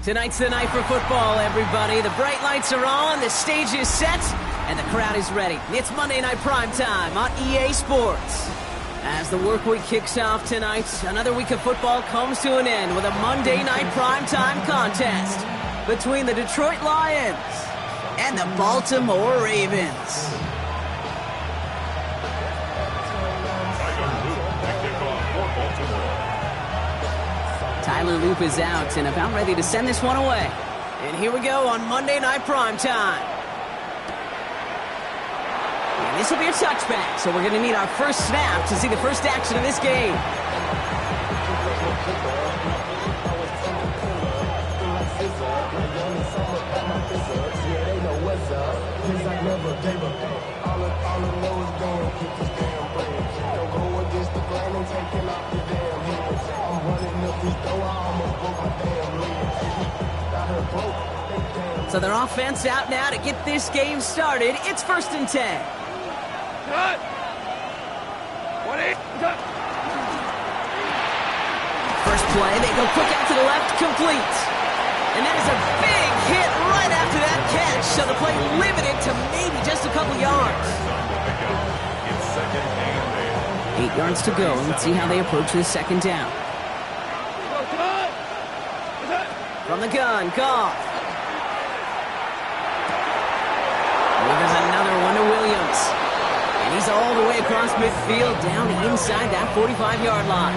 Tonight's the night for football, everybody. The bright lights are on, the stage is set, and the crowd is ready. It's Monday Night Primetime on EA Sports. As the work week kicks off tonight, another week of football comes to an end with a Monday Night Primetime contest between the Detroit Lions and the Baltimore Ravens. Tyler Loop is out and about ready to send this one away. And here we go on Monday Night Primetime. And this will be a touchback, so we're going to need our first snap to see the first action of this game. So their offense out now to get this game started. It's 1st and 10. First play, they go quick out to the left, complete. And that is a big hit right after that catch. So the play limited to maybe just a couple yards. 8 yards to go. Let's see how they approach this second down. From the gun, Goff. There's another one to Williams. And he's all the way across midfield, down inside that 45-yard line.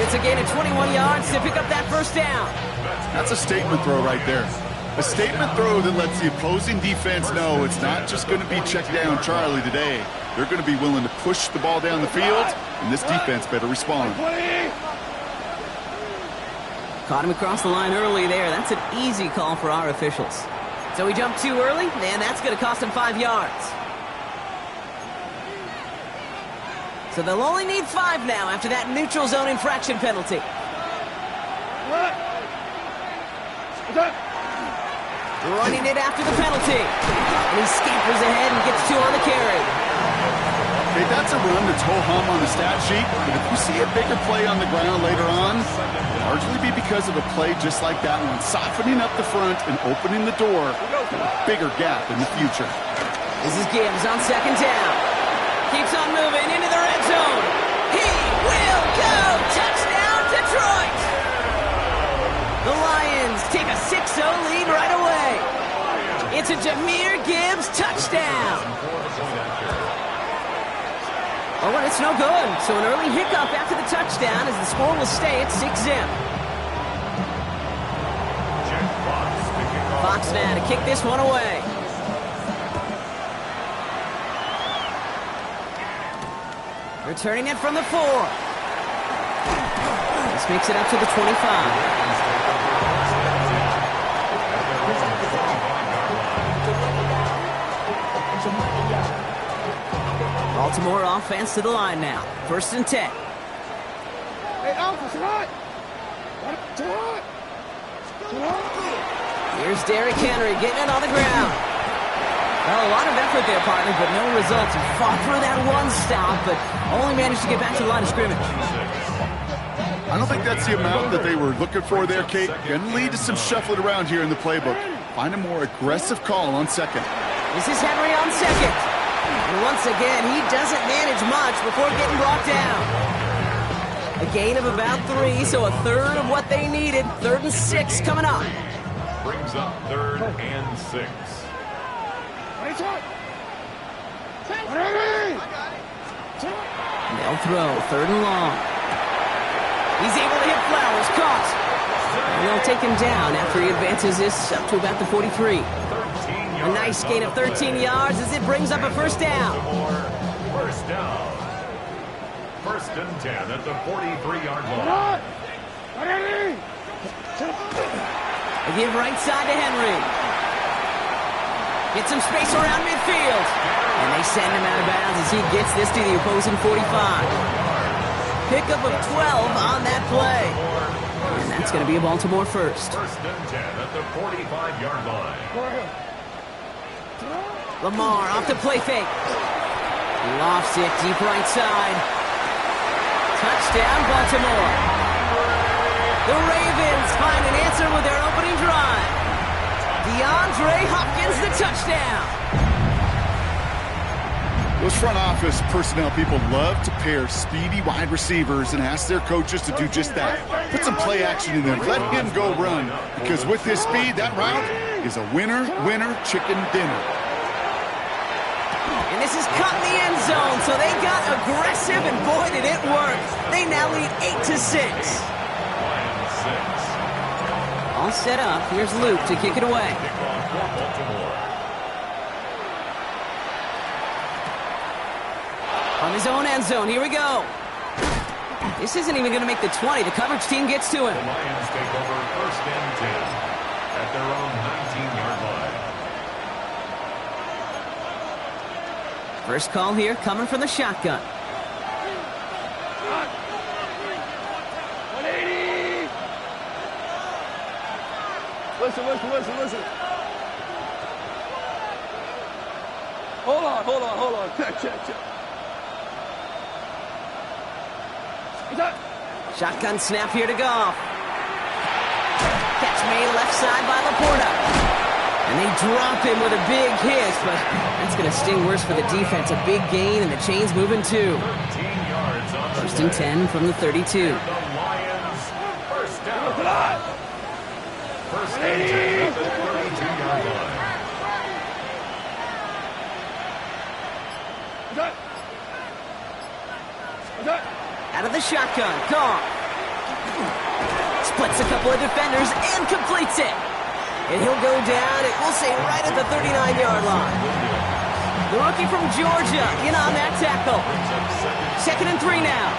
It's a gain of 21 yards to pick up that first down. That's a statement throw right there. A statement throw that lets the opposing defense know it's not just going to be check down Charlie today. They're going to be willing to push the ball down the field, and this defense better respond. Caught him across the line early there. That's an easy call for our officials. So we jumped too early, and that's going to cost him 5 yards. So they'll only need 5 now after that neutral zone infraction penalty. Running it after the penalty. And he scampers ahead and gets 2 on the carry. Okay, that's a run that's ho-hum on the stat sheet, but if we see a bigger play on the ground later on, it'll largely be because of a play just like that one, softening up the front and opening the door for a bigger gap in the future. This is Gibbs on second down. Keeps on moving into the red zone. He will go! Touchdown, Detroit! The Lions take a 6-0 lead right away. It's a Jahmyr Gibbs touchdown. Oh, and it's no good. So an early hiccup after the touchdown as the score will stay at 6-0. Fox now to kick this one away. Returning it from the 4. This makes it up to the 25. Baltimore offense to the line now. 1st and 10. Here's Derrick Henry getting it on the ground. Well, a lot of effort there, partner, but no results. He fought through that one stop, but only managed to get back to the line of scrimmage. I don't think that's the amount that they were looking for there, Kate. Going to lead to some shuffling around here in the playbook. Find a more aggressive call on second. This is Henry on second. And once again, he doesn't manage much before getting brought down. A gain of about 3, so a third of what they needed. 3rd and 6 coming up. Brings up 3rd and 6. They'll throw 3rd and long. He's able to hit Flowers, caught. And they'll take him down after he advances this up to about the 43. A nice gain of 13 yards as it brings up a first down. First down. 1st and 10 at the 43-yard line. They give right side to Henry. Get some space around midfield. And they send him out of bounds as he gets this to the opposing 45. Pickup of 12 on that play. And that's going to be a Baltimore first. 1st and 10 at the 45-yard line. Lamar off the play fake. He lofts it deep right side. Touchdown, Baltimore. The Ravens find an answer with their opening drive. DeAndre Hopkins, the touchdown. Those front office personnel people love to pair speedy wide receivers and ask their coaches to do just that. Put some play action in there. Let him go run. Because with his speed, that route is a winner, chicken dinner. And this is cut in the end zone, so they got aggressive, and boy, did it work. They now lead 8-6. All set up. Here's Luke to kick it away. On his own end zone, here we go. This isn't even going to make the 20. The coverage team gets to him. The Lions take over 1st and 10 at their own 19-yard line. First call here coming from the shotgun. 180. Listen. Hold on. Check. Shotgun snap here to Goff. Catch made left side by Laporta. And they drop him with a big hit, but that's going to sting worse for the defense. A big gain, and the chain's moving too. 1st and 10 from the 32. The Lions first down. 1st and 10 at the 32-yard line. Out of the shotgun, Goff. Splits a couple of defenders and completes it. And he'll go down, we'll say right at the 39-yard line. The rookie from Georgia in on that tackle. 2nd and 3 now.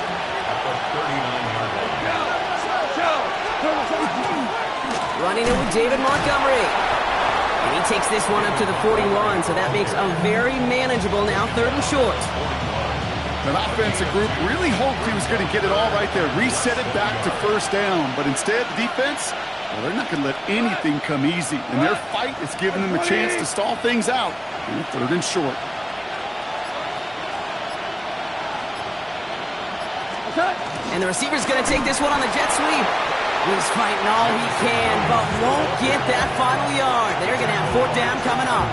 Running it with David Montgomery. And he takes this one up to the 41, so that makes a very manageable now 3rd and short. That offensive group really hoped he was going to get it all right there, reset it back to 1st down. But instead, the defense, well, they're not going to let anything come easy. And their fight is giving them a chance to stall things out in 3rd and short. And the receiver's going to take this one on the jet sweep. He's fighting all he can, but won't get that final yard. They're going to have 4th down coming up.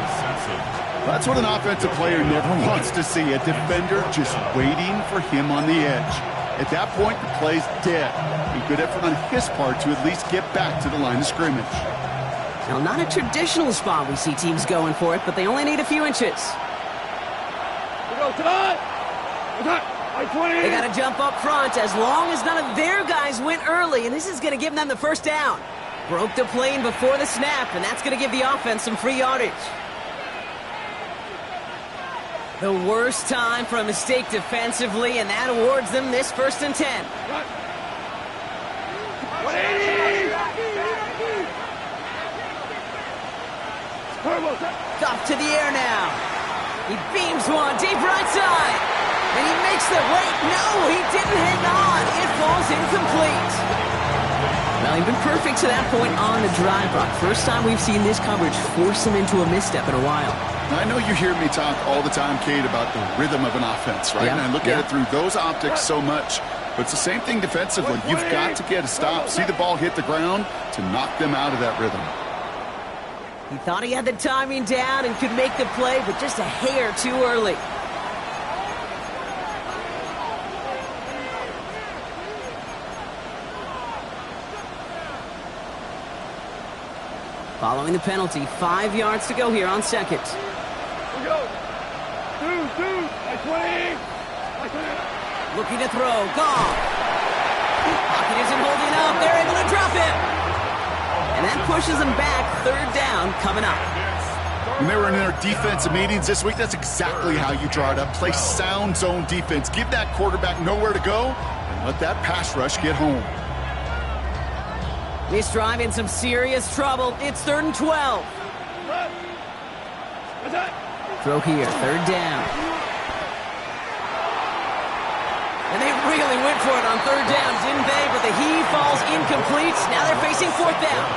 That's what an offensive player never wants to see, a defender just waiting for him on the edge. At that point, the play's dead. A good effort on his part to at least get back to the line of scrimmage. Now, not a traditional spot we see teams going for it, but they only need a few inches. They got to jump up front as long as none of their guys went early, and this is going to give them the 1st down. Broke the plane before the snap, and that's going to give the offense some free yardage. The worst time for a mistake defensively, and that awards them this 1st and 10. 180. Off to the air now. He beams one deep right side. And he makes the wait. No, he didn't hang on. It falls incomplete. Well, he's been perfect to that point on the drive, Brock. First time we've seen this coverage force him into a misstep in a while. I know you hear me talk all the time, Kate, about the rhythm of an offense, right? Yeah, And I look at it through those optics so much. But it's the same thing defensively. You've got to get a stop, see the ball hit the ground to knock them out of that rhythm. He thought he had the timing down and could make the play, but just a hair too early. Following the penalty, 5 yards to go here on second. Here we go. Dude. Like 20. Like 20. Looking to throw. Gone. Pocket isn't holding up. They're able to drop it. And that pushes them back. Third down coming up. When they were in their defensive meetings this week, that's exactly how you draw it up. Play sound zone defense. Give that quarterback nowhere to go and let that pass rush get home. This drive in some serious trouble. It's 3rd and 12. What's that? Throw here, 3rd down. And they really went for it on 3rd down, didn't they? But the heave falls incomplete. Now they're facing 4th down.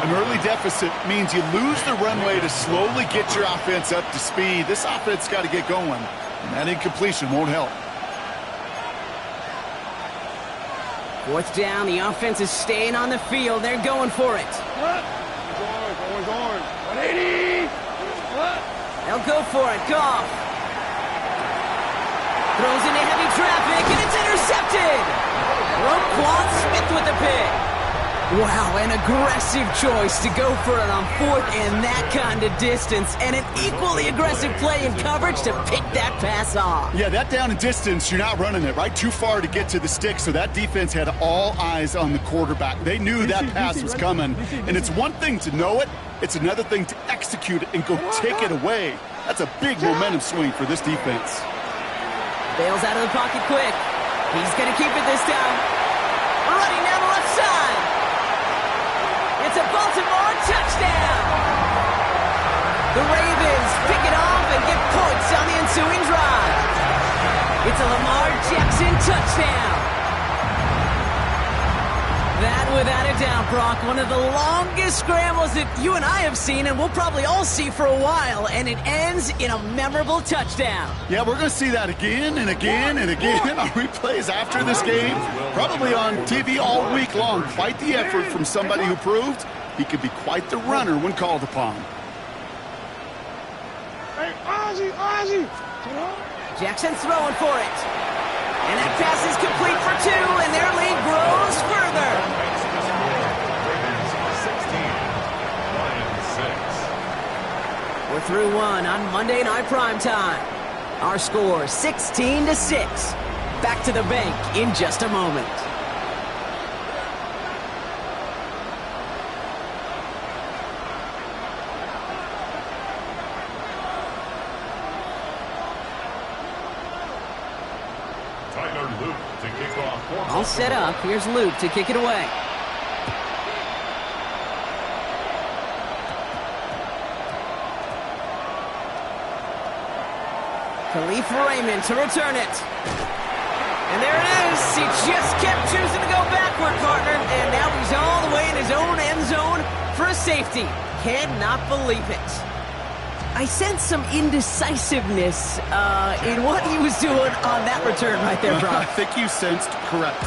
An early deficit means you lose the runway to slowly get your offense up to speed. This offense got to get going, and that incompletion won't help. 4th down, the offense is staying on the field. They're going for it. What? Going. 180. What? They'll go for it. Goff. Throws into heavy traffic, and it's intercepted. Roquan Smith with the pick. Wow, an aggressive choice to go for it on 4th and that kind of distance, and an equally aggressive play in coverage to pick that pass off. Yeah, that down and distance, you're not running it, right? Too far to get to the stick, so that defense had all eyes on the quarterback. They knew that pass was coming, and it's one thing to know it, it's another thing to execute it and go take it away. That's a big momentum swing for this defense. Bails out of the pocket quick. He's going to keep it this time. Running down the left side. It's a Baltimore touchdown. The Ravens pick it off and get points on the ensuing drive. It's a Lamar Jackson touchdown. That, without a doubt, Brock, one of the longest scrambles that you and I have seen, and we'll probably all see for a while, and it ends in a memorable touchdown. Yeah, we're going to see that again and again and again on replays after this game. Probably on TV all week long. Quite the effort from somebody who proved he could be quite the runner when called upon. Hey, Ozzy. Jackson's throwing for it. And that pass is complete for 2, and their lead grows further. We're through 1 on Monday Night Primetime. Our score, 16-6. Back to the bank in just a moment. All set up. Here's Luke to kick it away. Khalif Raymond to return it. And there it is. He just kept choosing to go backward, partner. And now he's all the way in his own end zone for a safety. Cannot believe it. I sense some indecisiveness in what he was doing on that return right there, Brock. I think you sensed correct.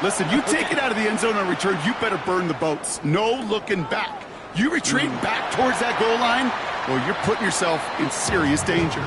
Listen, you take it out of the end zone on return, you better burn the boats. No looking back. You retreat back towards that goal line, well, you're putting yourself in serious danger.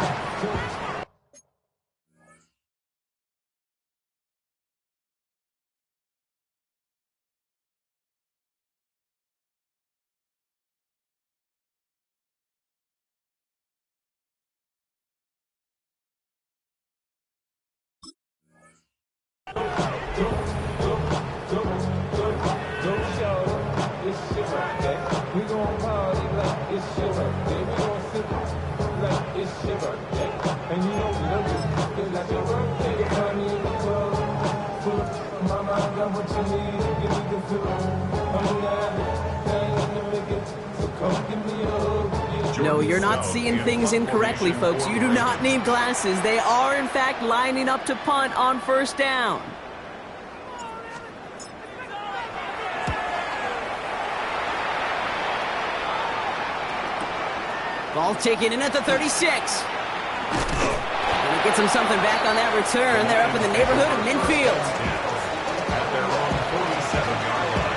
No, you're not seeing things incorrectly, folks. You do not need glasses. They are, in fact, lining up to punt on 1st down. Ball taken in at the 36. And he gets him something back on that return. They're up in the neighborhood of midfield. At their own 47-yard line.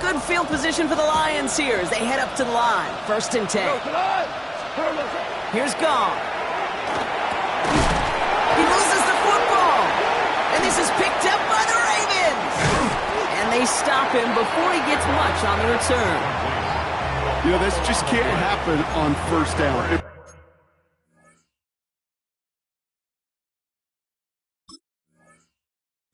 Good field position for the Lions here as they head up to the line. 1st and 10. Here's Goff. him before he gets much on the return. You know, this just can't happen on first down. It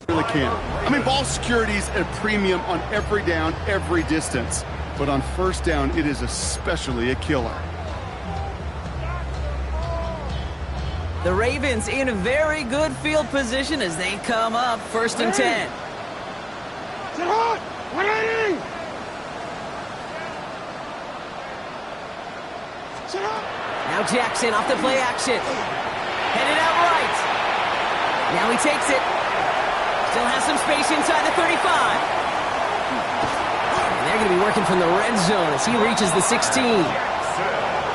really can't. I mean, ball security's at a premium on every down, every distance. But on first down, it is especially a killer. The Ravens in a very good field position as they come up 1st and 10. Sit hot! 180! Sit hot! Now Jackson off the play action. Headed out right. Now he takes it. Still has some space inside the 35. And they're going to be working from the red zone as he reaches the 16.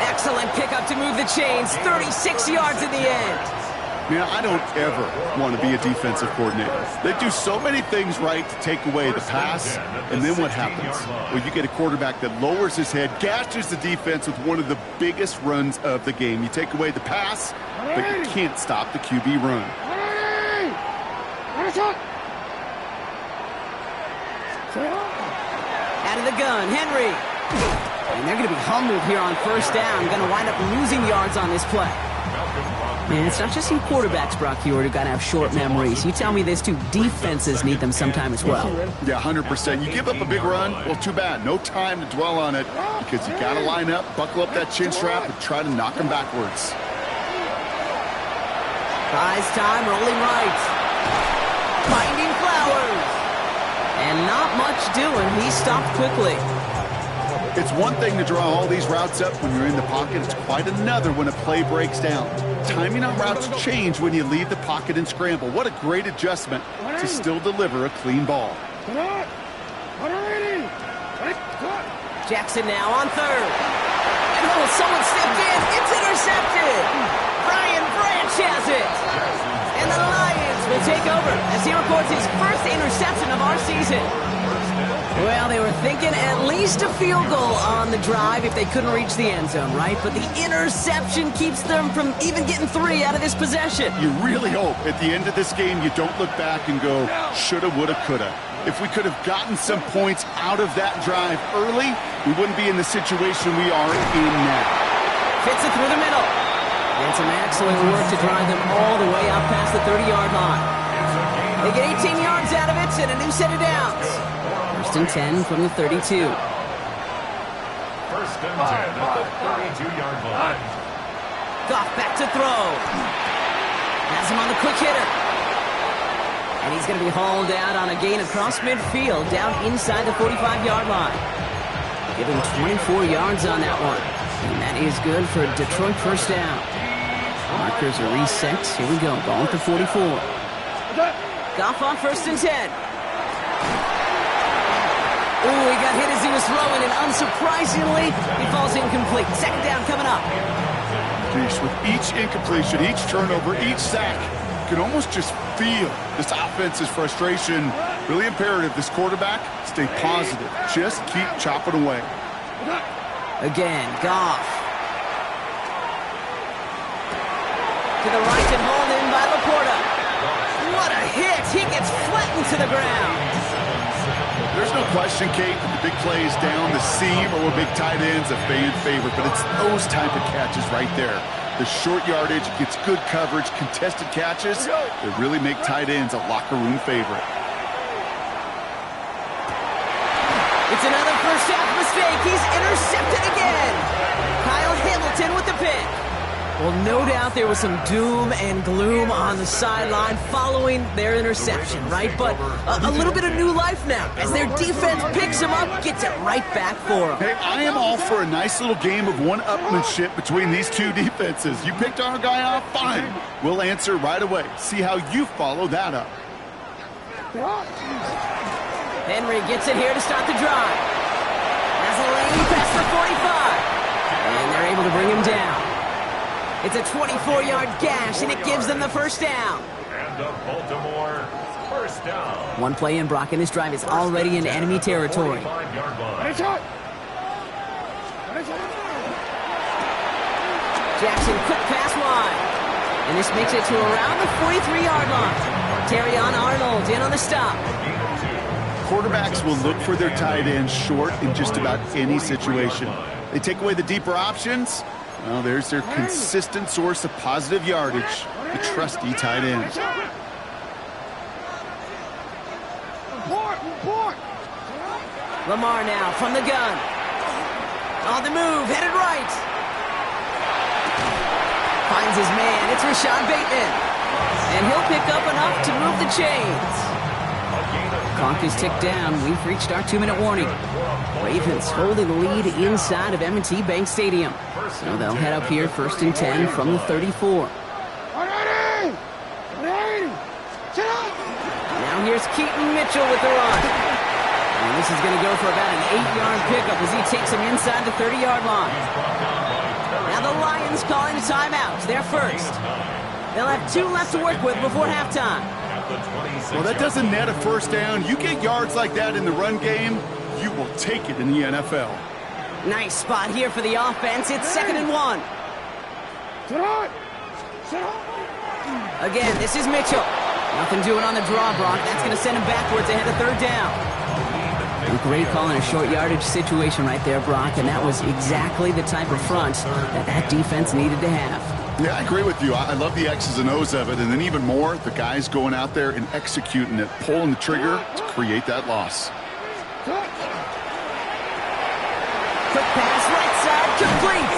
Excellent pickup to move the chains. 36 yards in the end. Man, I don't ever want to be a defensive coordinator. They do so many things right to take away the pass, and then what happens? Well, you get a quarterback that lowers his head, gashes the defense with one of the biggest runs of the game. You take away the pass, but you can't stop the QB run. Out of the gun, Henry. And they're going to be humbled here on first down. Going to wind up losing yards on this play. Man, it's not just you quarterbacks, Brock Heward, who got to have short memories. You tell me this too, defenses need them sometime as well. Yeah, 100%. You give up a big run, well, too bad. No time to dwell on it because you got to line up, buckle up that chin strap, and try to knock them backwards. Buys time, rolling right. Finding Flowers. And not much doing. He stopped quickly. It's one thing to draw all these routes up when you're in the pocket. It's quite another when a play breaks down. Timing on routes change when you leave the pocket and scramble. What a great adjustment to still deliver a clean ball. Jackson now on third. And oh, someone stepped in. It's intercepted. Brian Branch has it. And the Lions will take over as he records his first interception of our season. Well, they were thinking at least a field goal on the drive if they couldn't reach the end zone, right? But the interception keeps them from even getting 3 out of this possession. You really hope at the end of this game you don't look back and go, shoulda, woulda, coulda. If we could have gotten some points out of that drive early, we wouldn't be in the situation we are in now. Fits it through the middle. And some excellent work to drive them all the way out past the 30-yard line. They get 18 yards out of it and a new set of downs. 1st and 10 from the 32. 1st and 10 at the 32-yard line. Goff back to throw. Has him on the quick hitter. And he's going to be hauled out on a gain across midfield down inside the 45-yard line. Give him 24 yards on that one. And that is good for Detroit first down. Markers are reset. Here we go. Ball at the 44. Goff on 1st and 10. Ooh, he got hit as he was throwing, and unsurprisingly, he falls incomplete. 2nd down coming up. Jeez, with each incompletion, each turnover, each sack, you can almost just feel this offense's frustration. Really imperative, this quarterback, stay positive. Just keep chopping away. Again, Goff. To the right and hauled in by Laporta. What a hit! He gets flattened to the ground. There's no question, Kate, that the big plays down the seam or big tight ends a fan favorite, but it's those type of catches right there. The short yardage gets good coverage, contested catches that really make tight ends a locker room favorite. It's another first half mistake. He's intercepted again. Kyle Hamilton with the pick. Well, no doubt there was some doom and gloom on the sideline following their interception, right? But a little bit of new life now as their defense picks them up, gets it right back for them. Hey, I am all for a nice little game of one-upmanship between these two defenses. You picked our guy off, fine. We'll answer right away. See how you follow that up. Henry gets it here to start the drive. Has a lane past the 45. And they're able to bring him down. It's a 24-yard gash, and it gives them the first down. And the Baltimore first down. One play in, Brock, and this drive is already in enemy territory. Jackson, quick pass wide. And this makes it to around the 43-yard line. Terrion Arnold in on the stop. Quarterbacks will look for their tight end short in just about any situation. They take away the deeper options. Well, there's their consistent source of positive yardage, the trusty tight end. Lamar now from the gun. On the move, headed right. Finds his man. It's Rashad Bateman. And he'll pick up enough to move the chains. Clock is ticked down. We've reached our 2-minute warning. Ravens holding the lead inside of M&T Bank Stadium. So they'll head up here 1st and 10 from the 34. Now here's Keaton Mitchell with the run. And this is going to go for about an 8-yard pickup as he takes him inside the 30-yard line. Now the Lions calling a timeout. They're first. They'll have 2 left to work with before halftime. Well, that doesn't net a first down. You get yards like that in the run game, you will take it in the NFL. Nice spot here for the offense. It's 2nd and 1. Again, this is Mitchell. Nothing doing on the draw, Brock. That's going to send him backwards ahead of 3rd down. A great call in a short yardage situation right there, Brock, and that was exactly the type of front that defense needed to have. Yeah, I agree with you. I love the X's and O's of it, and then even more, the guys going out there and executing it, pulling the trigger to create that loss. Quick pass, right side, complete.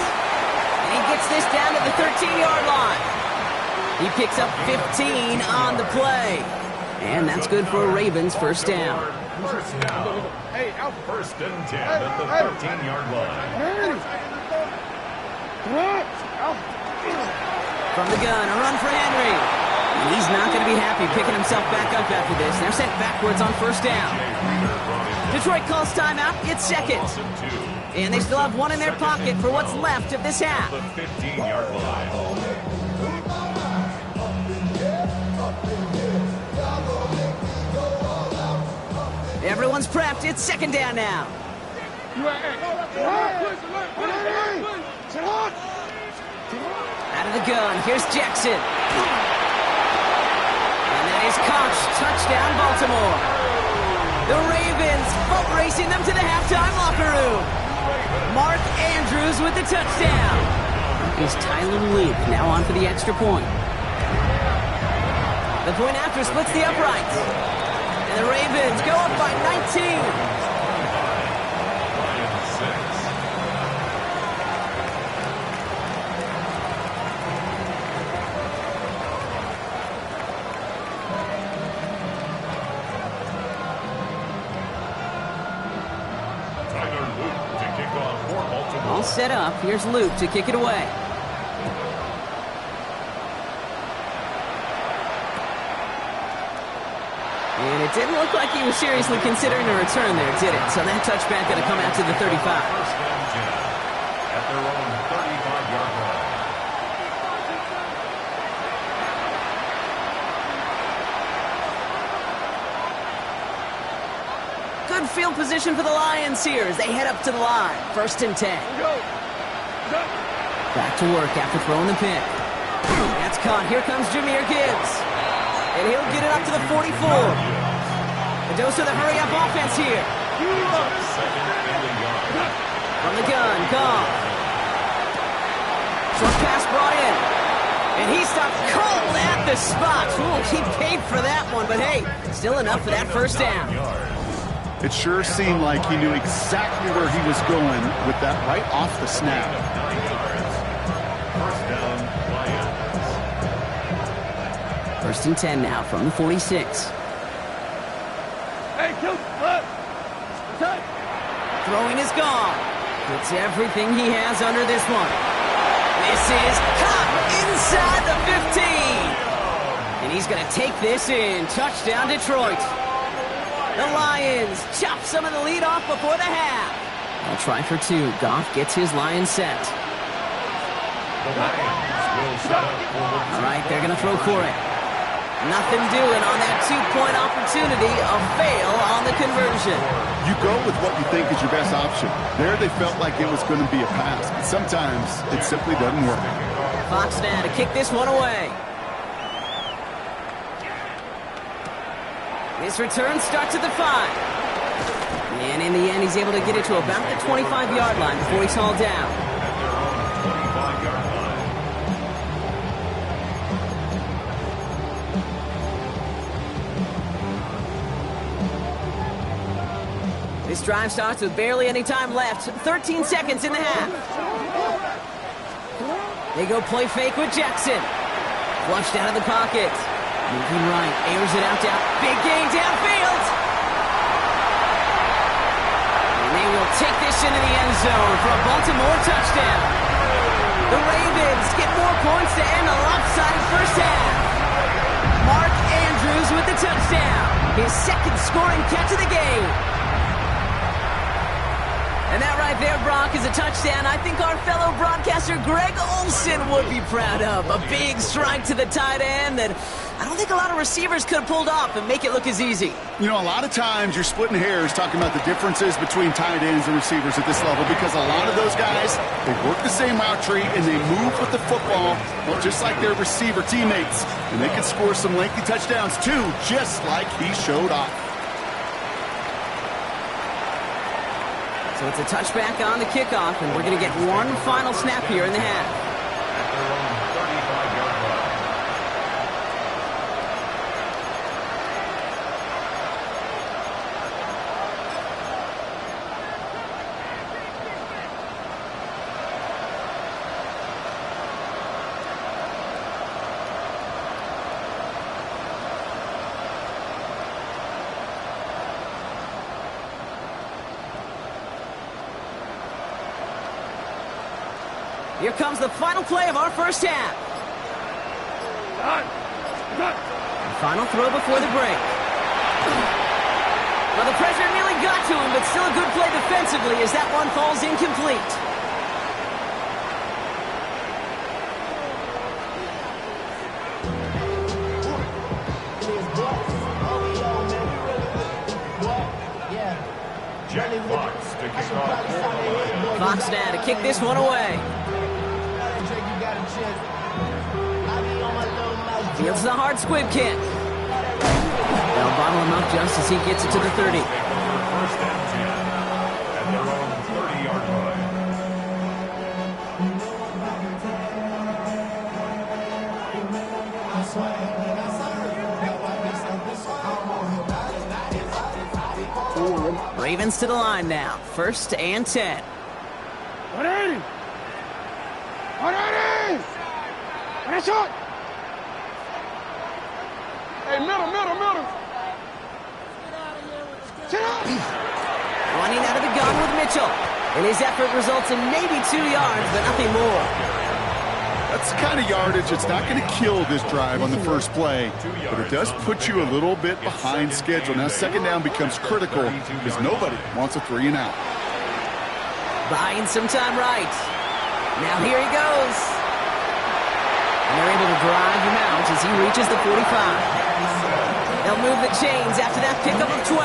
And he gets this down to the 13-yard line. He picks up 15 on the play. And that's good for a Ravens first down. First down. 1st and 10 at the 13-yard line. From the gun, a run for Henry. And he's not going to be happy picking himself back up after this. They're sent backwards on 1st down. Detroit calls timeout. It's 2nd. And they still have 1 in their pocket for what's left of this half. The 15-yard line. Everyone's prepped. It's 2nd down now. Out of the gun. Here's Jackson. And that is caught. Touchdown, Baltimore. The Ravens boat racing them to the halftime locker room. Mark Andrews with the touchdown. Is Tyler Luke now on for the extra point. The point after splits the uprights. And the Ravens go up by 19. All set up. Here's Luke to kick it away. And it didn't look like he was seriously considering a return there, did it? So that touchback going to come out to the 35. First and 10 at their own 35-yard line. Good field position for the Lions here as they head up to the line. 1st and 10. Back to work after throwing the pick. That's caught. Here comes Jahmyr Gibbs. And he'll get it up to the 44. A dose of the hurry-up offense here. From the gun, Goff. Short pass brought in. And he stopped cold at the spot. Ooh, he paid for that one, but hey, still enough for that first down. It sure seemed like he knew exactly where he was going with that right off the snap. First down, Lions. 1st and 10 now from the 46. Throwing is gone. Puts everything he has under this one. This is caught inside the 15. And he's going to take this in. Touchdown, Detroit. The Lions chop some of the lead off before the half. They'll try for 2. Goff gets his line set. The Lions will set up for the All right, they're going to throw for it. Nothing doing on that 2-point opportunity. A fail on the conversion. You go with what you think is your best option. There they felt like it was going to be a pass, but sometimes it simply doesn't work. Fox now to kick this one away. This return starts at the 5. And in the end, he's able to get it to about the 25-yard line before he's hauled down. 25-yard line. This drive starts with barely any time left. 13 seconds in the half. They go play fake with Jackson. Flushed out of the pocket. Moving right, airs it out down. Big gain downfield. And they will take this into the end zone for a Baltimore touchdown. The Ravens get more points to end a lopsided first half. Mark Andrews with the touchdown. His second scoring catch of the game. And that right there, Brock, is a touchdown I think our fellow broadcaster Greg Olson would be proud of. A big strike to the tight end that I don't think a lot of receivers could have pulled off and make it look as easy. You know, a lot of times you're splitting hairs talking about the differences between tight ends and receivers at this level because a lot of those guys, they work the same route tree and they move with the football, well, just like their receiver teammates. And they can score some lengthy touchdowns too, just like he showed off. So it's a touchback on the kickoff, and we're going to get one final snap here in the half. At their own 35-yard line. Here comes the final play of our first half. Final throw before the break. Well, the pressure nearly got to him, but still a good play defensively as that one falls incomplete. Jack Fox to kick off. Fox now to kick this one away. Fields the hard squib kick. They'll bottle him up just as he gets it to the 30. First and 10 at their own 30-yard line. Ravens to the line now. First and 10. 180! 180! And a shot! Hey, middle. Sit up! Running out of the gun with Mitchell. And his effort results in maybe 2 yards, but nothing more. That's the kind of yardage that's not going to kill this drive on the first play, but it does put you a little bit behind schedule. Now second down becomes critical because nobody wants a 3 and out. Buying some time right. Now here he goes. And they're able to drive him out as he reaches the 45. They'll move the chains after that pickup of 12.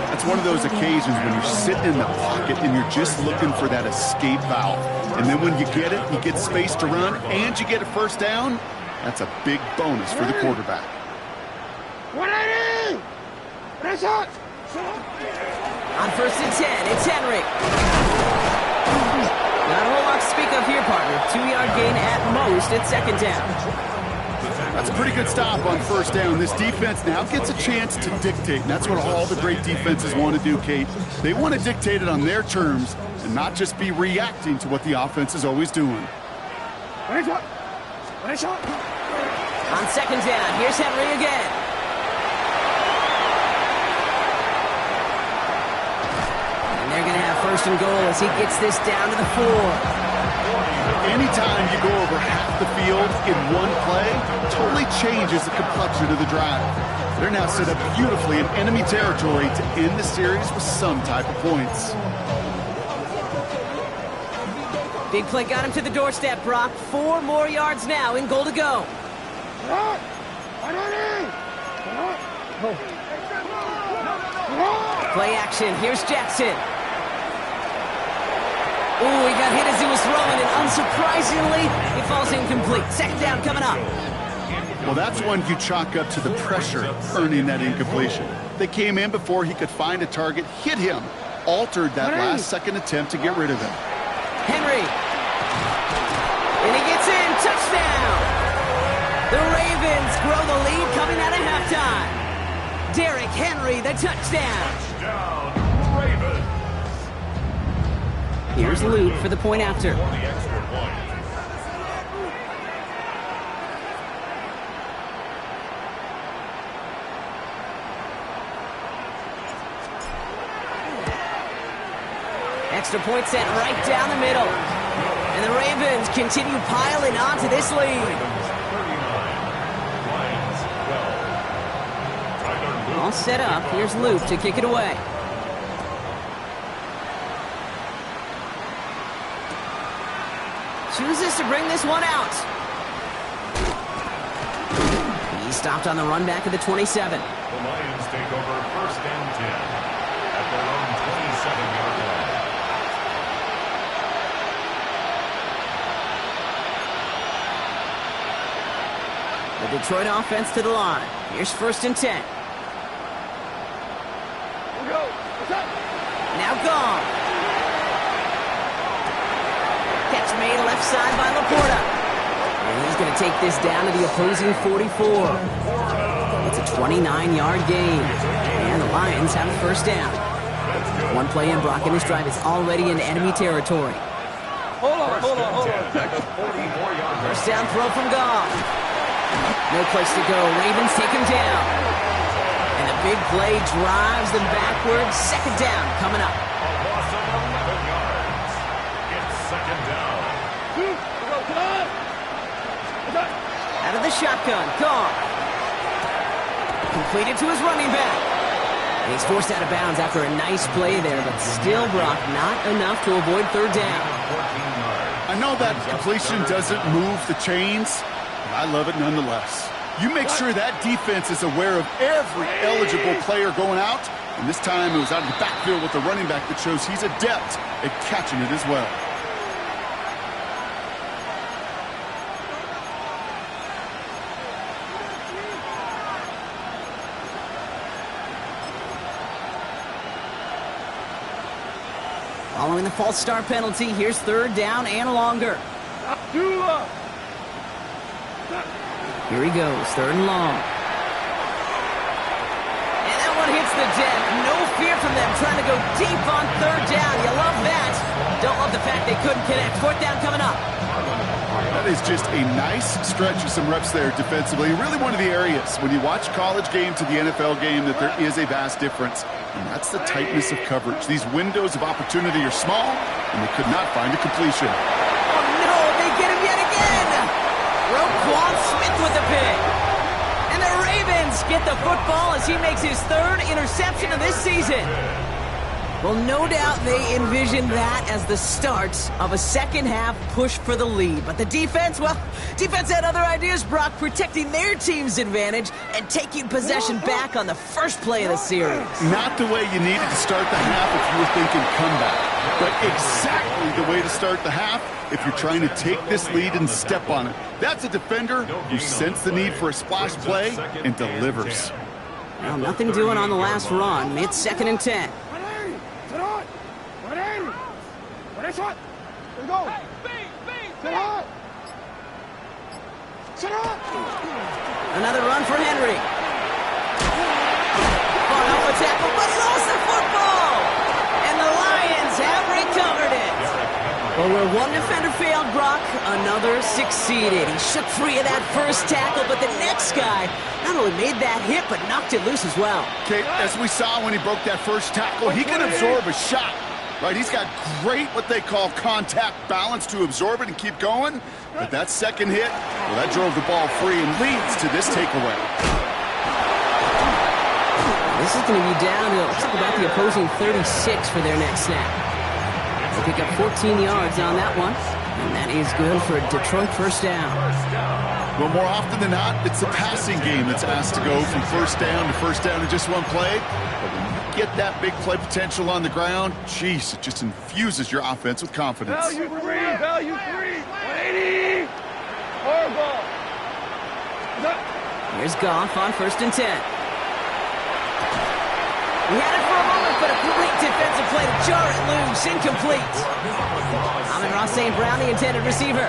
That's one of those occasions when you're sitting in the pocket and you're just looking for that escape valve. And then when you get it, you get space to run, and you get a first down. That's a big bonus for the quarterback. 180! And a shot! On first and 10, it's Henry. Not a whole lot to speak of here, partner. 2-yard gain at most at second down. That's a pretty good stop on first down. This defense now gets a chance to dictate, and that's what all the great defenses want to do, Kate. They want to dictate it on their terms and not just be reacting to what the offense is always doing. On second down, here's Henry again. And they're going to have first and goal as he gets this down to the 4. Anytime you go over half the field in one play, totally changes the complexion of the drive. They're now set up beautifully in enemy territory to end the series with some type of points. Big play got him to the doorstep, Brock. 4 more yards now in goal to go. Play action. Here's Jackson. Ooh, he got hit as he was throwing, and unsurprisingly, it falls incomplete. Second down coming up. Well, that's one you chalk up to the pressure earning that incompletion. They came in before he could find a target, hit him, altered that last-second attempt to get rid of him. Henry. And he gets in. Touchdown. The Ravens grow the lead coming out of halftime. Derrick Henry, the touchdown. Touchdown, Ravens. Here's Luke for the point after. For the extra point. Extra point set right down the middle. And the Ravens continue piling onto this lead. 39, Lions 12. Tyler Luke. All set up. Here's Luke to kick it away. Chooses to bring this one out. He stopped on the run back of the 27. The Lions take over first and 10 at their own 27-yard line. The Detroit offense to the line. Here's first and 10. Now gone. Catch made left side by Laporta. And he's going to take this down to the opposing 44. It's a 29-yard gain. And the Lions have a first down. One play in, Brock, and this drive is already in enemy territory. Hold on. First down throw from Goff. No place to go. Ravens take him down. And the big play drives them backwards. Second down coming up. A loss of 11 yards. It's second down. Out of the shotgun. Goff. Completed to his running back. And he's forced out of bounds after a nice play there, but still, Brock, not enough to avoid third down. 14 yards. I know that completion doesn't move the chains, but I love it nonetheless. You make sure that defense is aware of every eligible player going out, and this time it was out of the backfield with the running back that shows he's adept at catching it as well. Following the false start penalty, here's third down and longer. Here he goes, third and long. And that one hits the deck. No fear from them trying to go deep on third down. You love that. Don't love the fact they couldn't connect. Fourth down coming up. That is just a nice stretch of some reps there defensively. Really one of the areas when you watch college game to the NFL game that there is a vast difference. And that's the tightness of coverage. These windows of opportunity are small, and they could not find a completion. Oh, no, they get him yet again. Roquan Smith with the pick. And the Ravens get the football as he makes his third interception of this season. Well, no doubt they envisioned that as the start of a second-half push for the lead. But the defense, well, defense had other ideas, Brock, protecting their team's advantage and taking possession back on the first play of the series. Not the way you needed to start the half if you were thinking comeback, but exactly the way to start the half if you're trying to take this lead and step on it. That's a defender who sensed the need for a splash play and delivers. Well, nothing doing on the last run. It's second and 10. Let's go. Sit up. Another run for Henry. Fought off a tackle, but lost the football. And the Lions have recovered it. Well, where one defender failed, Brock, another succeeded. He shook free of that first tackle, but the next guy not only made that hit, but knocked it loose as well. Okay, as we saw when he broke that first tackle, he can absorb a shot. Right, he's got great what they call contact balance to absorb it and keep going. But that second hit, well, that drove the ball free and leads to this takeaway. This is going to be down to about the opposing 36 for their next snap. They'll pick up 14 yards on that one. And that is good for a Detroit first down. Well, more often than not, it's a passing game that's asked to go from first down in just one play. But when you get that big play potential on the ground, geez, it just infuses your offense with confidence. Value free. 180. Horrible. Here's Goff on 1st and 10. He had it for a moment, but a great defensive play to jar it loose. Incomplete. Amon-Ra St. Brown, the intended receiver.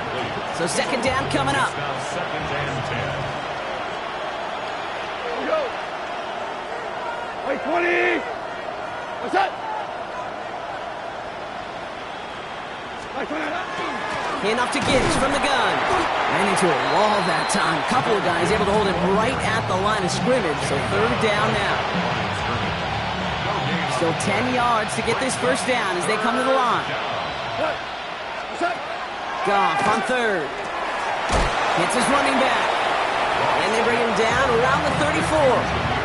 So 2nd down coming up. Now 2nd and 10. Here we go. Wait, 20. What's that? Wait, 20. Enough to Gibbs from the gun. Ran into a wall that time. Couple of guys able to hold it right at the line of scrimmage. So 3rd down now. Still 10 yards to get this 1st down as they come to the line. What? What's that? Goff on 3rd. Hits his running back. And they bring him down around the 34.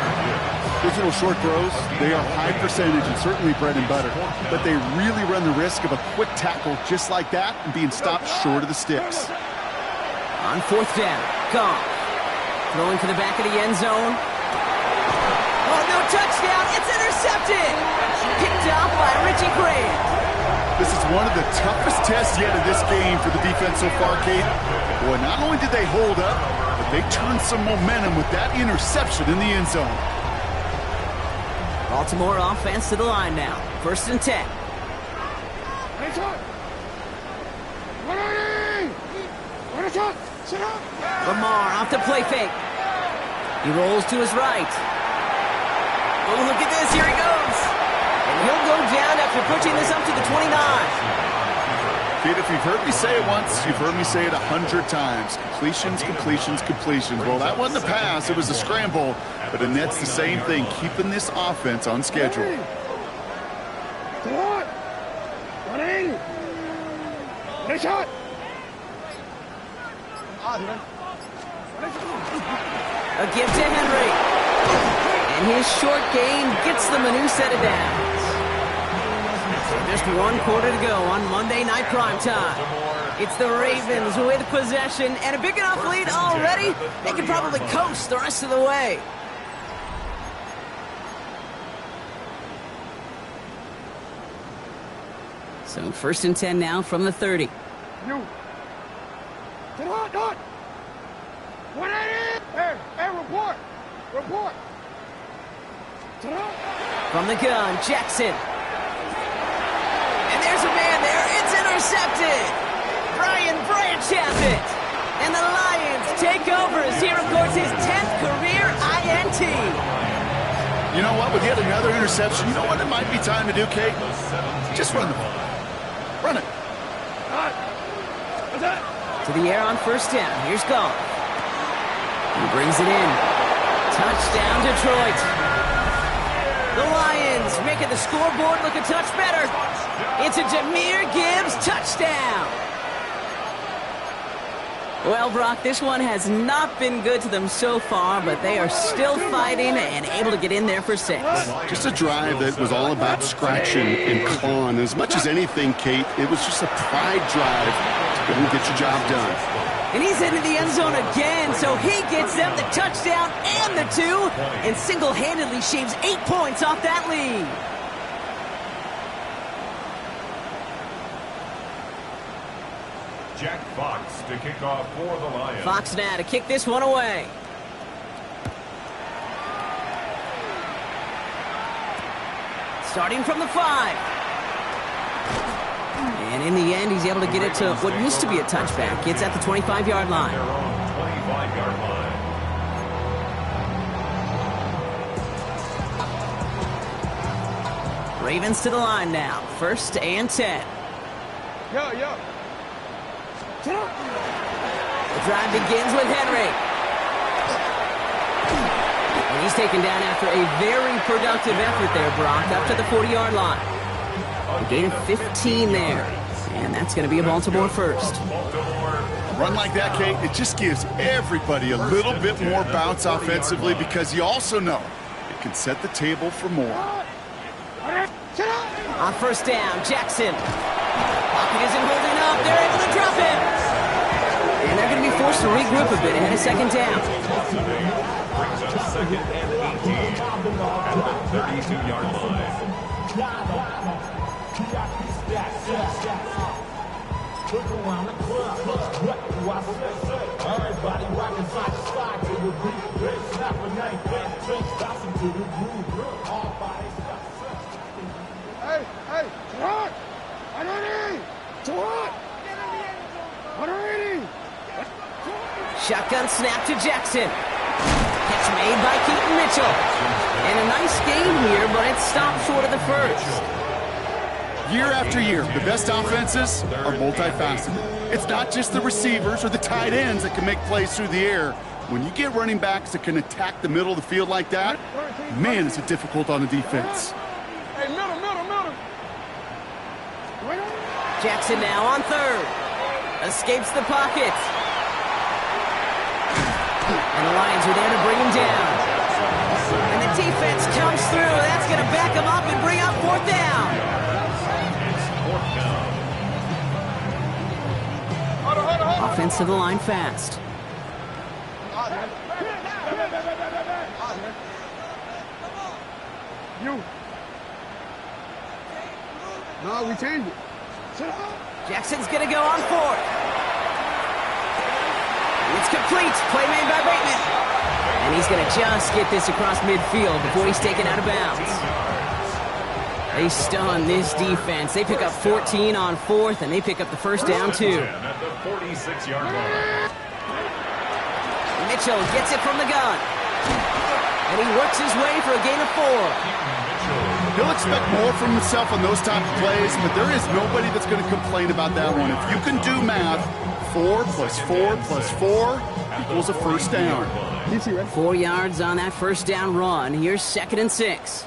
Those little short throws, they are high percentage and certainly bread and butter. But they really run the risk of a quick tackle just like that and being stopped short of the sticks. On 4th down, Goff. Throwing to the back of the end zone. Oh, no touchdown. It's intercepted. Picked off by Richie Grant. This is one of the toughest tests yet of this game for the defense so far, Kate. Boy, not only did they hold up, but they turned some momentum with that interception in the end zone. Baltimore offense to the line now. 1st and 10. Hey, shot. 180. What a shot. Sit up. Lamar off the play fake. He rolls to his right. Oh, look at this. Here he goes. And he'll go down after pushing this up to the 29. Kate, if you've heard me say it once, you've heard me say it 100 times. Completions, completions, completions. Well, that wasn't a pass. It was a scramble. But and that's the same thing, keeping this offense on schedule. Sit up. 180. What a shot. A give to Henry. And his short gain gets them a new set of downs. Just 1 quarter to go on Monday Night Primetime. It's the Ravens with possession and a big enough lead already. They can probably coast the rest of the way. So 1st and 10 now from the 30. You. Sit up, dot. 180. Hey, report. Report. Sit up. From the gun, Jackson. And there's a man there. It's intercepted. Brian Branch has it. And the Lions take over as he records his 10th career INT. You know what? With yet another interception, you know what it might be time to do, Kate? Just run the ball. Run it. What's that? To the air on 1st down. Here's Goff. He brings it in. Touchdown, Detroit. The Lions making the scoreboard look a touch better. It's a Jahmyr Gibbs touchdown. Well, Brock, this one has not been good to them so far, but they are still fighting and able to get in there for 6. Just a drive that was all about scratching and clawing. As much as anything, Kate, it was just a pride drive to go and get your job done. And he's into the end zone again, so he gets them the touchdown and the 2, and single-handedly shaves 8 points off that lead. Jack Fox to kick off for the Lions. Fox now to kick this one away. Starting from the 5. And in the end, he's able to get it to what used to be a touchback. It's at the 25-yard line. Their own 25-yard line. Ravens to the line now. 1st and 10. Yo. Sit up. The drive begins with Henry. And he's taken down after a very productive effort there, Brock, up to the 40-yard line. A gain of 15 there. And that's going to be a Baltimore 1st. Run like that, Kate, it just gives everybody a little bit more bounce offensively because you also know it can set the table for more. Sit up. On 1st down, Jackson. Pocket isn't holding up. They're able to drop it. And they're going to be forced to regroup a bit ahead of 2nd down. Brings up 2nd and 18 at the 32-yard line. Everybody rocking side to side to the beat. Big snap a night, big drinks, bouncing to the groove. All bodies. Hey, hey, Gerard! 180! Gerard! 180! Shotgun snap to Jackson. Catch made by Keaton Mitchell. And a nice game here, but it stopped short of the first. Year after year, the best offenses are multifaceted. It's not just the receivers or the tight ends that can make plays through the air. When you get running backs that can attack the middle of the field like that, man, is it difficult on the defense. Hey, middle! Jackson now on third. Escapes the pocket. And the Lions are there to bring him down. And the defense comes through. That's going to back him up and bring up fourth down. Offense to the line fast. You. No, we changed it. Jackson's going to go on fourth. It's complete. Play made by Bateman. And he's going to just get this across midfield before he's taken out of bounds. They stun this defense. They pick up 14 on fourth, and they pick up the first down, too. At the 46-yard line. Mitchell gets it from the gun. And he works his way for a gain of 4. He'll expect more from himself on those type of plays, but there is nobody that's going to complain about that one. If you can do math, 4 + 4 + 4 equals a first down. 4 yards on that first down run. Here's 2nd and 6.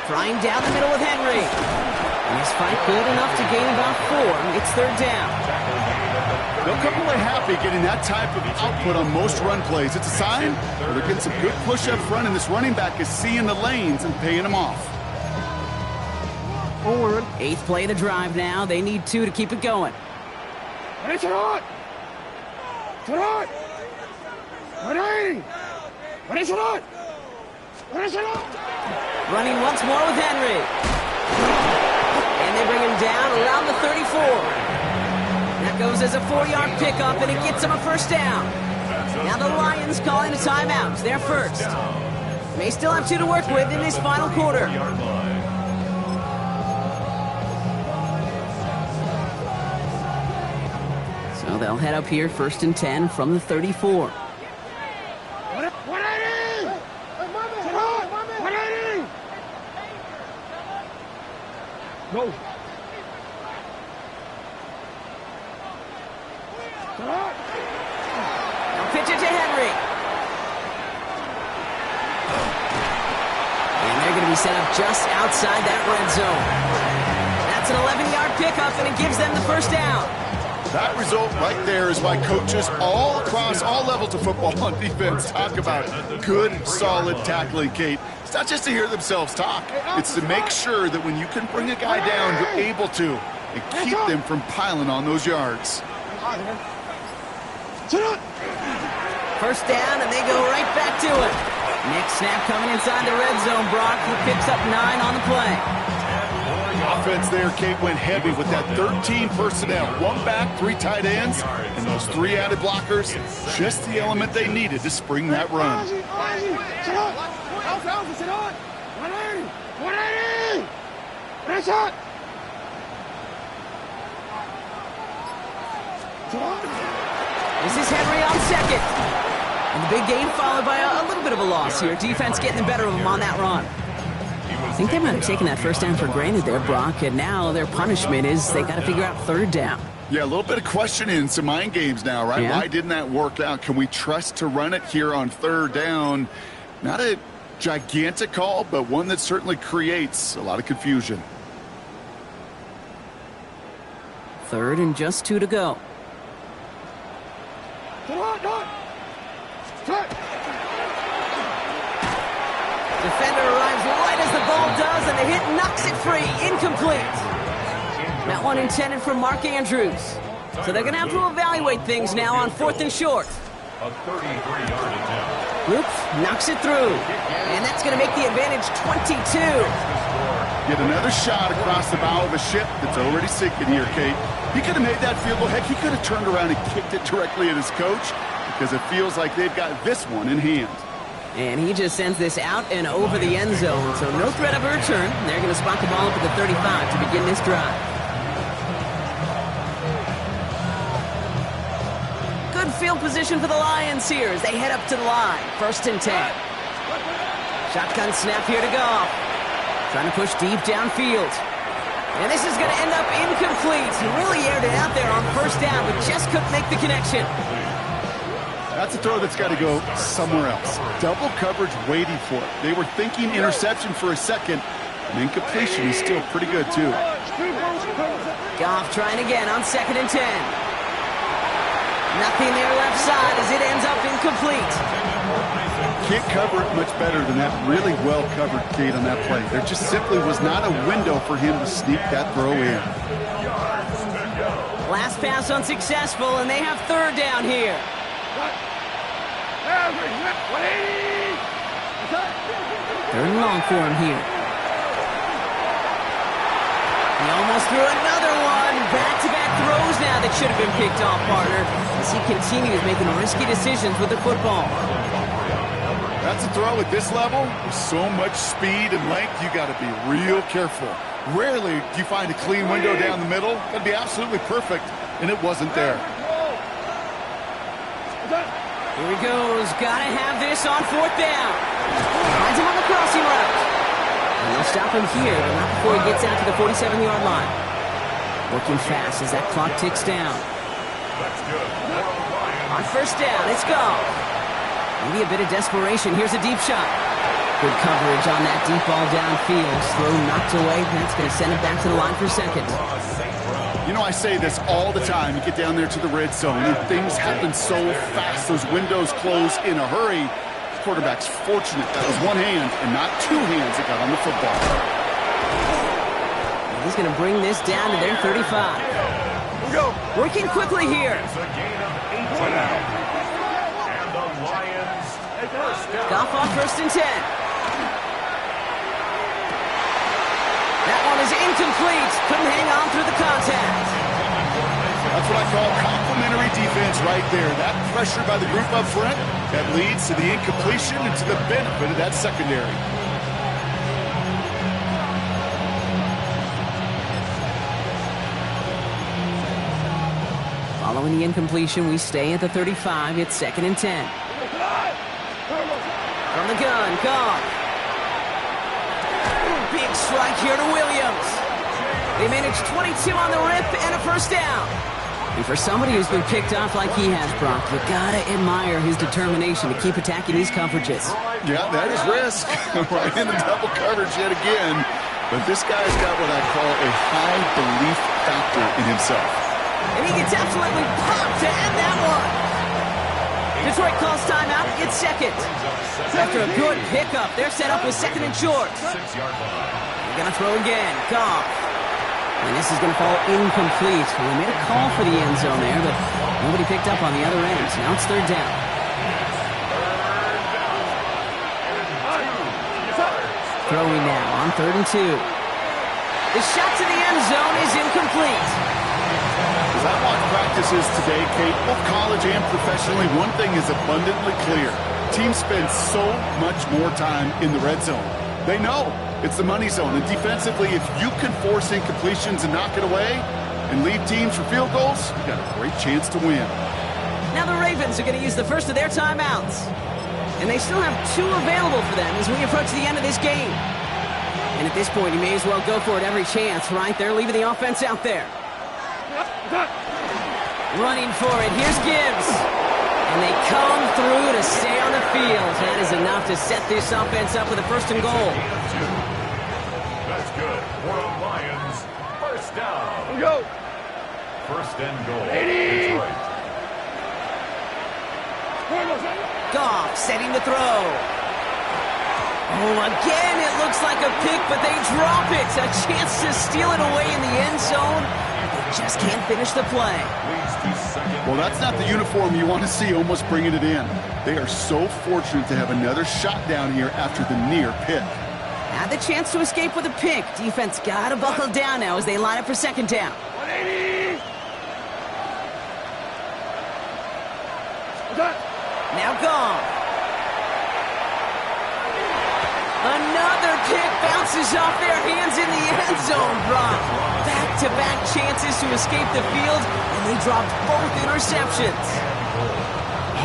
Flying down the middle with Henry. And his fight good enough to gain about 4. It's 3rd down. They'll come away happy getting that type of output on most run plays. It's a sign where they're getting some good push up front, and this running back is seeing the lanes and paying them off. 8th play of the drive now. They need 2 to keep it going. Running once more with Henry. And they bring him down around the 34. That goes as a 4-yard pickup, and it gets him a first down. Now the Lions calling a timeout. They're first. They still have 2 to work with in this final quarter. So they'll head up here 1st and 10 from the 34. No. Pitch it to Henry. And they're going to be set up just outside that red zone. That's an 11-yard pickup, and it gives them the first down. That result right there is why coaches all across all levels of football on defense talk about good, solid tackling, Kate. It's not just to hear themselves talk. It's to make sure that when you can bring a guy down, you're able to, and keep them from piling on those yards. First down, and they go right back to it. Next snap coming inside the red zone. Brock, who picks up 9 on the play. Offense there, Kate, went heavy with that 13 personnel. 1 back, 3 tight ends, and those 3 added blockers. Just the element they needed to spring that run. This is Henry on second. And the big gain followed by a little bit of a loss here. Defense getting the better of them on that run. I think they might have taken that first down for granted there, Brock, and now their punishment is they got to figure out 3rd down. Yeah, a little bit of questioning, some mind games now, right? Yeah. Why didn't that work out? Can we trust to run it here on 3rd down? Not a gigantic call, but one that certainly creates a lot of confusion. 3rd and just 2 to go. Defender arrives right as the ball does, and the hit knocks it free. Incomplete. That one intended for Mark Andrews. So they're going to have to evaluate things now on 4th and short. A 33-yard attempt. Oops, knocks it through. And that's going to make the advantage 22. Yet another shot across the bow of a ship that's already sinking here, Kate. He could have made that field goal. Heck, he could have turned around and kicked it directly at his coach because it feels like they've got this one in hand. And he just sends this out and over the end zone, so no threat of a return. They're going to spot the ball up at the 35 to begin this drive. Good field position for the Lions here as they head up to the line. 1st and 10. Shotgun snap here to Goff. Trying to push deep downfield. And this is going to end up incomplete. He really aired it out there on 1st down, but just couldn't make the connection. That's a throw that's got to go somewhere else. Double coverage waiting for it. They were thinking interception for a second. And incompletion is still pretty good, too. Goff trying again on 2nd and 10. Nothing there left side as it ends up incomplete. Can't cover it much better than that. Really well covered, Kate, on that play. There just simply was not a window for him to sneak that throw in. Last pass unsuccessful, and they have 3rd down here. 3rd and long for him here. He almost threw another one. Back-to-back throws now that should have been picked off, partner, as he continues making risky decisions with the football. That's a throw at this level. With so much speed and length, you got to be real careful. Rarely do you find a clean window down the middle. That'd be absolutely perfect, and it wasn't there. Here he goes. Got to have this on 4th down. Finds him on the crossing route. And they'll stop him here, but not before he gets out to the 47-yard line. Working fast as that clock ticks down. On 1st down, it's Goff. Maybe a bit of desperation. Here's a deep shot. Good coverage on that deep ball downfield. Throw knocked away. That's going to send it back to the line for 2nd. You know, I say this all the time. You get down there to the red zone, and things happen so fast. Those windows close in a hurry. The quarterback's fortunate that was one hand and not 2 hands that got on the football. And he's going to bring this down to their 35. Working quickly here. Goff on 1st and 10. That one is incomplete. Couldn't hang on through the contact. That's what I call complimentary defense right there. That pressure by the group up front, that leads to the incompletion and to the benefit of that secondary. Following the incompletion, we stay at the 35. It's 2nd and 10. From the gun, Goff. Big strike here to Williams. They managed 22 on the rip and a 1st down. And for somebody who's been picked off like he has, Brock, you gotta admire his determination to keep attacking these coverages. Yeah, that is risk. Right in the double coverage yet again. But this guy's got what I call a high belief factor in himself. And he gets absolutely popped to end that one. Detroit calls timeout. It's 2nd. After a good pickup, they're set up with 2nd and short. They're going to throw again. Goff. And this is going to fall incomplete. Well, they made a call for the end zone there, but nobody picked up on the other end. So now it's 3rd down. Throwing now on 3rd and 2. The shot to the end zone is incomplete. As I watch practices today, Kate, both college and professionally, one thing is abundantly clear. Teams spend so much more time in the red zone. They know it's the money zone. And defensively, if you can force incompletions and knock it away and lead teams for field goals, you got a great chance to win. Now the Ravens are going to use the first of their timeouts. And they still have 2 available for them as we approach the end of this game. And at this point, you may as well go for it every chance, right? They're leaving the offense out there. Running for it. Here's Gibbs. And they come through to stay on the field. That is enough to set this offense up with a 1st and goal. That's good. For the Lions, 1st down. Go. 1st and goal. 80. Detroit. Goff setting the throw. Oh, again, it looks like a pick, but they drop it. A chance to steal it away in the end zone. They just can't finish the play. Well, that's not the uniform you want to see almost bringing it in. They are so fortunate to have another shot down here after the near pick. Had the chance to escape with a pick. Defense gotta buckle down now as they line up for second down. 180. Now gone. Another kick bounces off their hands in the end zone, Brock. Back-to-back chances to escape the field, and they dropped both interceptions.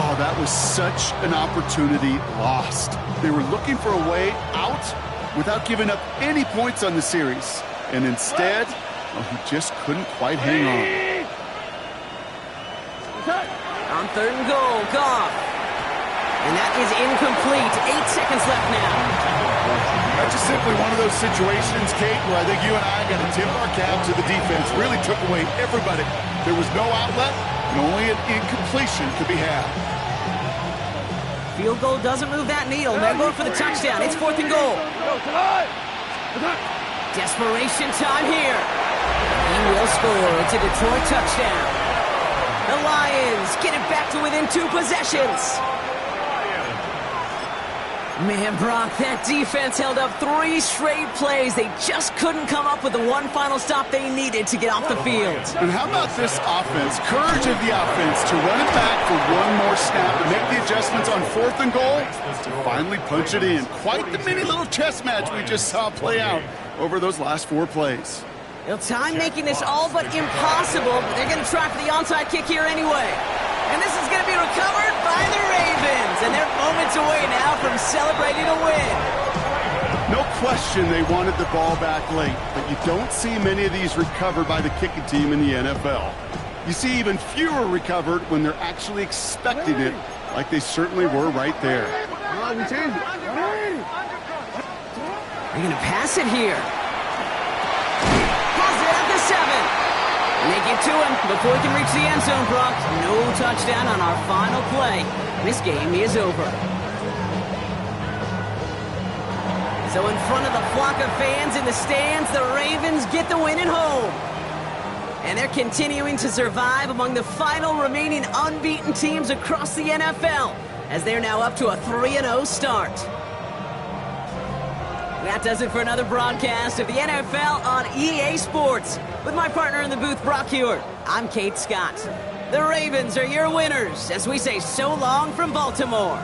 Oh, that was such an opportunity lost. They were looking for a way out without giving up any points on the series. And instead, well, he just couldn't quite hang on. On 3rd and goal, Goff. And that is incomplete. 8 seconds left now. That's just simply one of those situations, Kate, where I think you and I got to tip our cap to the defense. Really took away everybody. There was no outlet, and only an incompletion could be had. Field goal doesn't move that needle. They're going for the touchdown. It's 4th and goal. Desperation time here. He will score. It's a Detroit touchdown. The Lions get it back to within 2 possessions. Man, Brock, that defense held up 3 straight plays. They just couldn't come up with the one final stop they needed to get off the field. And how about this offense? Courage of the offense to run it back for one more snap and make the adjustments on 4th and goal to finally punch it in. Quite the mini little chess match we just saw play out over those last 4 plays. Well, time making this all but impossible, but they're going to try for the onside kick here anyway. And this is going to be recovered by the Ravens. And they're moments away now from celebrating a win. No question they wanted the ball back late, but you don't see many of these recovered by the kicking team in the NFL. You see even fewer recovered when they're actually expecting it, like they certainly were right there. They're going to pass it here. Has it at the 7. And they get to him before he can reach the end zone, Brock. No touchdown on our final play. This game is over. So in front of the flock of fans in the stands, the Ravens get the win at home. And they're continuing to survive among the final remaining unbeaten teams across the NFL, as they're now up to a 3-0 start. That does it for another broadcast of the NFL on EA Sports. With my partner in the booth, Brock Hewitt, I'm Kate Scott. The Ravens are your winners as we say so long from Baltimore.